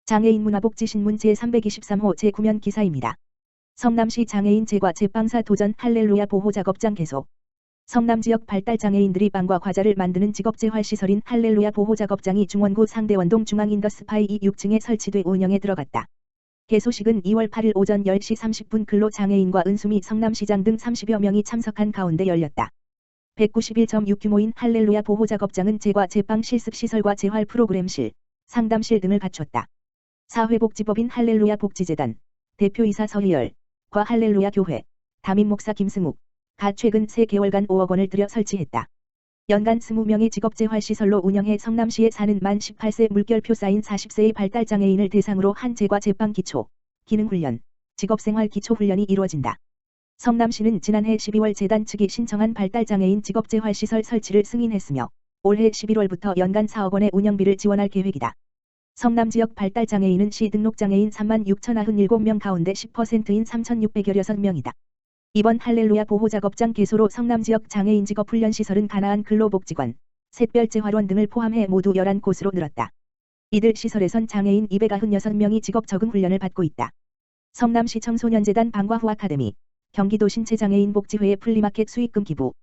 장애인 문화복지신문 제323호 제9면 기사입니다. 성남시 장애인 재과 제빵사 도전 할렐루야 보호작업장 개소. 성남 지역 발달장애인들이 빵과 과자를 만드는 직업재활시설인 할렐루야 보호작업장이 중원구 상대원동 중앙인더스파이 6층에 설치돼 운영에 들어갔다. 개소식은 2월 8일 오전 10시 30분 근로 장애인과 은수미 성남시장 등 30여 명이 참석한 가운데 열렸다. 191.6 규모인 할렐루야 보호작업장은 재과 제빵 실습시설과 재활 프로그램실, 상담실 등을 갖췄다. 사회복지법인 할렐루야 복지재단, 대표이사 서희열, 과 할렐루야 교회, 담임 목사 김승욱, 가 최근 3개월간 5억 원을 들여 설치했다. 연간 20명의 직업재활시설로 운영해 성남시에 사는 만 18세 물결표 쌓인 40세의 발달장애인을 대상으로 한 재과 제빵 기초, 기능훈련, 직업생활 기초훈련이 이루어진다. 성남시는 지난해 12월 재단 측이 신청한 발달장애인 직업재활시설 설치를 승인했으며 올해 11월부터 연간 4억 원의 운영비를 지원할 계획이다. 성남 지역 발달장애인은 시 등록장애인 36,097명 가운데 10%인 3,616명이다. 이번 할렐루야 보호작업장 개소로 성남 지역 장애인 직업훈련시설은 가나안 근로복지관, 샛별재활원 등을 포함해 모두 11곳으로 늘었다. 이들 시설에선 장애인 296명이 직업적응훈련을 받고 있다. 성남시 청소년재단 방과후 아카데미, 경기도 신체장애인 복지회의 플리마켓 수익금 기부,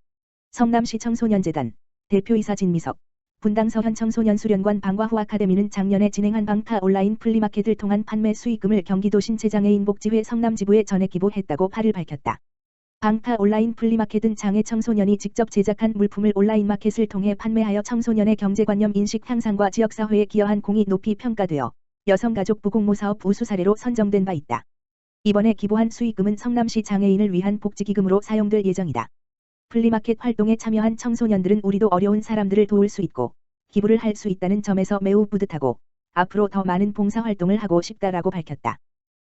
성남시 청소년재단, 대표이사 진미석, 분당 서현 청소년 수련관 방과후 아카데미는 작년에 진행한 방타 온라인 플리마켓을 통한 판매 수익금을 경기도 신체장애인 복지회 성남지부에 전액 기부했다고 8일 밝혔다. 방타 온라인 플리마켓은 장애 청소년이 직접 제작한 물품을 온라인 마켓을 통해 판매하여 청소년의 경제관념 인식 향상과 지역사회에 기여한 공이 높이 평가되어 여성가족부 공모사업 우수 사례로 선정된 바 있다. 이번에 기부한 수익금은 성남시 장애인을 위한 복지기금으로 사용될 예정이다. 플리마켓 활동에 참여한 청소년들은 우리도 어려운 사람들을 도울 수 있고 기부를 할 수 있다는 점에서 매우 뿌듯하고 앞으로 더 많은 봉사활동을 하고 싶다라고 밝혔다.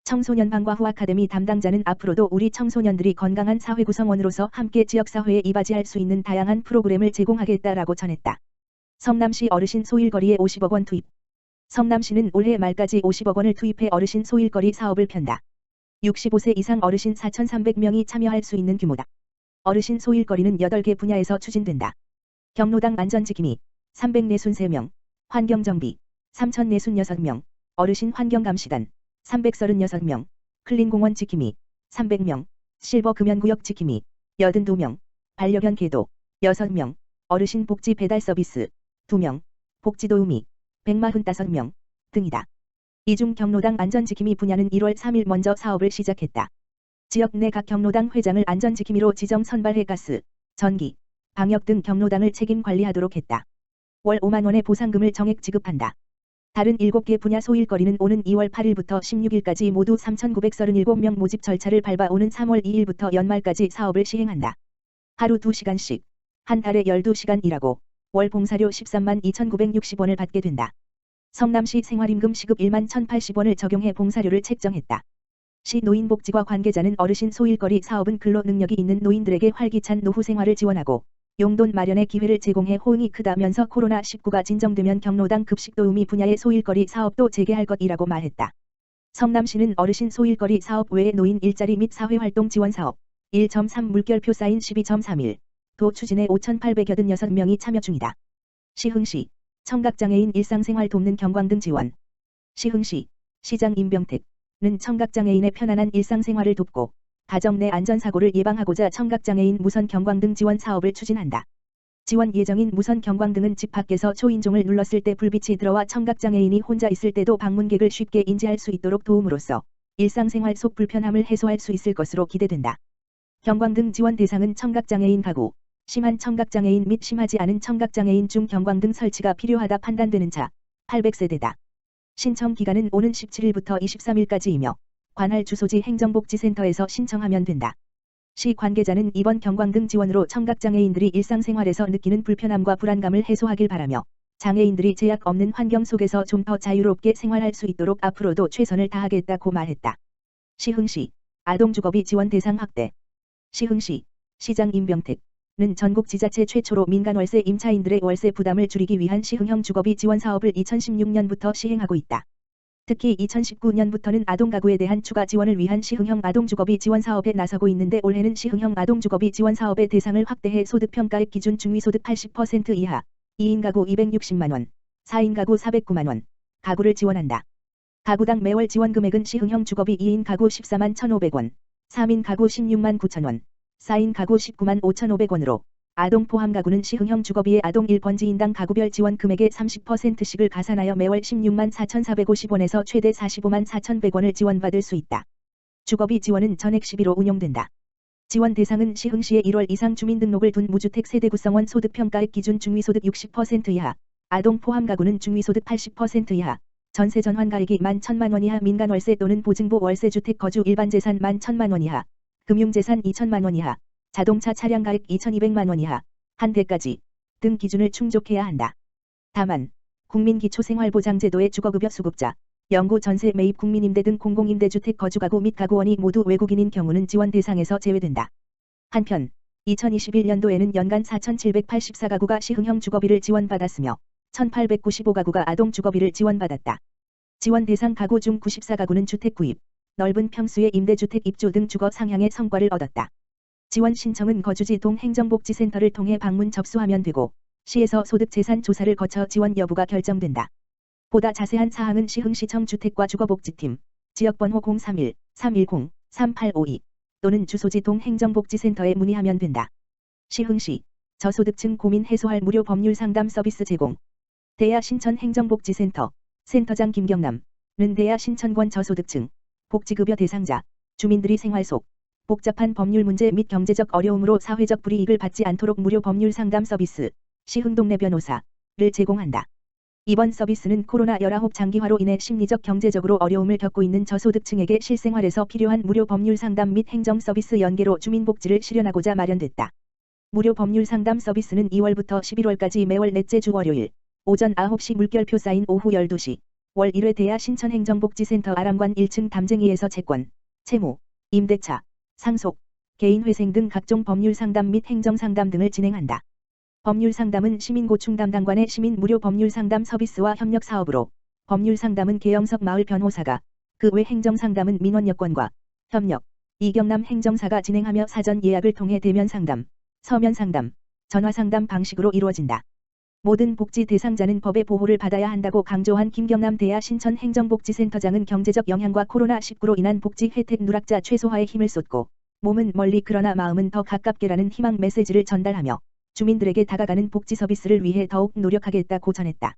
청소년 방과후 아카데미 담당자는 앞으로도 우리 청소년들이 건강한 사회 구성원으로서 함께 지역사회에 이바지할 수 있는 다양한 프로그램을 제공하겠다라고 전했다. 성남시 어르신 소일거리에 50억 원 투입. 성남시는 올해 말까지 50억 원을 투입해 어르신 소일거리 사업을 편다. 65세 이상 어르신 4,300명이 참여할 수 있는 규모다. 어르신 소일거리는 8개 분야에서 추진된다. 경로당 안전지킴이 343명, 환경정비 3,046명, 어르신 환경감시단 336명, 클린공원 지킴이 300명, 실버 금연구역 지킴이 82명, 반려견 계도 6명, 어르신 복지 배달 서비스 2명, 복지도우미 145명 등이다. 이 중 경로당 안전지킴이 분야는 1월 3일 먼저 사업을 시작했다. 지역 내 각 경로당 회장을 안전지킴이로 지정 선발해 가스, 전기, 방역 등 경로당을 책임 관리하도록 했다. 월 5만 원의 보상금을 정액 지급한다. 다른 7개 분야 소일거리는 오는 2월 8일부터 16일까지 모두 3,937명 모집 절차를 밟아 오는 3월 2일부터 연말까지 사업을 시행한다. 하루 2시간씩, 한 달에 12시간 일하고 월 봉사료 13만 2,960원을 받게 된다. 성남시 생활임금 시급 1만 1,080원을 적용해 봉사료를 책정했다. 시 노인복지과 관계자는 어르신 소일거리 사업은 근로 능력이 있는 노인들에게 활기찬 노후 생활을 지원하고 용돈 마련의 기회를 제공해 호응이 크다면서 코로나19가 진정되면 경로당 급식도우미 분야의 소일거리 사업도 재개할 것이라고 말했다. 성남시는 어르신 소일거리 사업 외에 노인 일자리 및 사회활동 지원 사업 1.3 물결표 쌓인 12.31, 도 추진에 5,886명이 참여 중이다. 시흥시, 청각장애인 일상생활 돕는 경광등 지원. 시흥시, 시장 임병택는 청각장애인의 편안한 일상생활을 돕고 가정 내 안전사고를 예방하고자 청각장애인 무선 경광등 지원 사업을 추진한다. 지원 예정인 무선 경광등은 집 밖에서 초인종을 눌렀을 때 불빛이 들어와 청각장애인이 혼자 있을 때도 방문객을 쉽게 인지할 수 있도록 도움으로써 일상생활 속 불편함을 해소할 수 있을 것으로 기대된다. 경광등 지원 대상은 청각장애인 가구, 심한 청각장애인 및 심하지 않은 청각장애인 중 경광등 설치가 필요하다 판단되는 자 800세대다. 신청 기간은 오는 17일부터 23일까지이며 관할 주소지 행정복지센터에서 신청하면 된다. 시 관계자는 이번 경광등 지원으로 청각장애인들이 일상생활에서 느끼는 불편함과 불안감을 해소하길 바라며 장애인들이 제약 없는 환경 속에서 좀 더 자유롭게 생활할 수 있도록 앞으로도 최선을 다하겠다고 말했다. 시흥시, 아동주거비 지원 대상 확대. 시흥시, 시장 임병택는 전국 지자체 최초로 민간 월세 임차인들의 월세 부담을 줄이기 위한 시흥형 주거비 지원 사업을 2016년부터 시행하고 있다. 특히 2019년부터는 아동가구에 대한 추가 지원을 위한 시흥형 아동주거비 지원 사업에 나서고 있는데 올해는 시흥형 아동주거비 지원 사업의 대상을 확대해 소득평가액 기준 중위소득 80% 이하, 2인 가구 260만 원, 4인 가구 409만 원, 가구를 지원한다. 가구당 매월 지원 금액은 시흥형 주거비 2인 가구 14만 1,500원, 3인 가구 16만 9천원, 4인 가구 19만 5,500원으로 아동 포함 가구는 시흥형 주거비의 아동 1번지인당 가구별 지원 금액의 30%씩을 가산하여 매월 16만 4,450원에서 최대 45만 4,100원을 지원받을 수 있다. 주거비 지원은 전액 10일로 운용된다. 지원 대상은 시흥시에 1월 이상 주민등록을 둔 무주택 세대 구성원 소득평가액 기준 중위소득 60% 이하, 아동 포함 가구는 중위소득 80% 이하, 전세 전환가액이 11,000만원 이하 민간월세 또는 보증부 월세주택 거주 일반재산 11,000만원 이하, 금융재산 2,000만원 이하, 자동차 차량가액 2,200만원 이하, 한 대까지 등 기준을 충족해야 한다. 다만 국민기초생활보장제도의 주거급여 수급자, 영구 전세 매입 국민임대 등 공공임대주택 거주가구 및 가구원이 모두 외국인인 경우는 지원 대상에서 제외된다. 한편 2021년도에는 연간 4,784가구가 시흥형 주거비를 지원받았으며 1,895가구가 아동 주거비를 지원받았다. 지원 대상 가구 중 94가구는 주택 구입, 넓은 평수의 임대주택 입주 등 주거 상향의 성과를 얻었다. 지원 신청은 거주지 동행정복지센터를 통해 방문 접수하면 되고 시에서 소득재산 조사를 거쳐 지원 여부가 결정된다. 보다 자세한 사항은 시흥시청 주택과 주거복지팀, 지역번호 031-310-3852 또는 주소지 동행정복지센터에 문의하면 된다. 시흥시 저소득층 고민 해소할 무료 법률 상담 서비스 제공. 대야 신천행정복지센터 센터장 김경남은 대야 신천권 저소득층 복지급여 대상자 주민들이 생활 속 복잡한 법률 문제 및 경제적 어려움으로 사회적 불이익을 받지 않도록 무료 법률 상담 서비스 시흥동네 변호사를 제공한다. 이번 서비스는 코로나19 장기화로 인해 심리적 경제적으로 어려움을 겪고 있는 저소득층에게 실생활에서 필요한 무료 법률 상담 및 행정 서비스 연계로 주민복지를 실현하고자 마련됐다. 무료 법률 상담 서비스는 2월부터 11월까지 매월 넷째 주 월요일 오전 9시 물결표 사인 오후 12시 월 1회 대야 신천행정복지센터 아람관 1층 담쟁이에서 채권, 채무, 임대차, 상속, 개인회생 등 각종 법률 상담 및 행정 상담 등을 진행한다. 법률 상담은 시민고충 담당관의 시민 무료 법률 상담 서비스와 협력 사업으로 법률 상담은 계영석 마을 변호사가, 그 외 행정 상담은 민원여건과 협력, 이경남 행정사가 진행하며 사전 예약을 통해 대면 상담, 서면 상담, 전화 상담 방식으로 이루어진다. 모든 복지 대상자는 법의 보호를 받아야 한다고 강조한 김경남 대야 신천행정복지센터장은 경제적 영향과 코로나19로 인한 복지 혜택 누락자 최소화에 힘을 쏟고 몸은 멀리 그러나 마음은 더 가깝게라는 희망 메시지를 전달하며 주민들에게 다가가는 복지 서비스를 위해 더욱 노력하겠다고 전했다.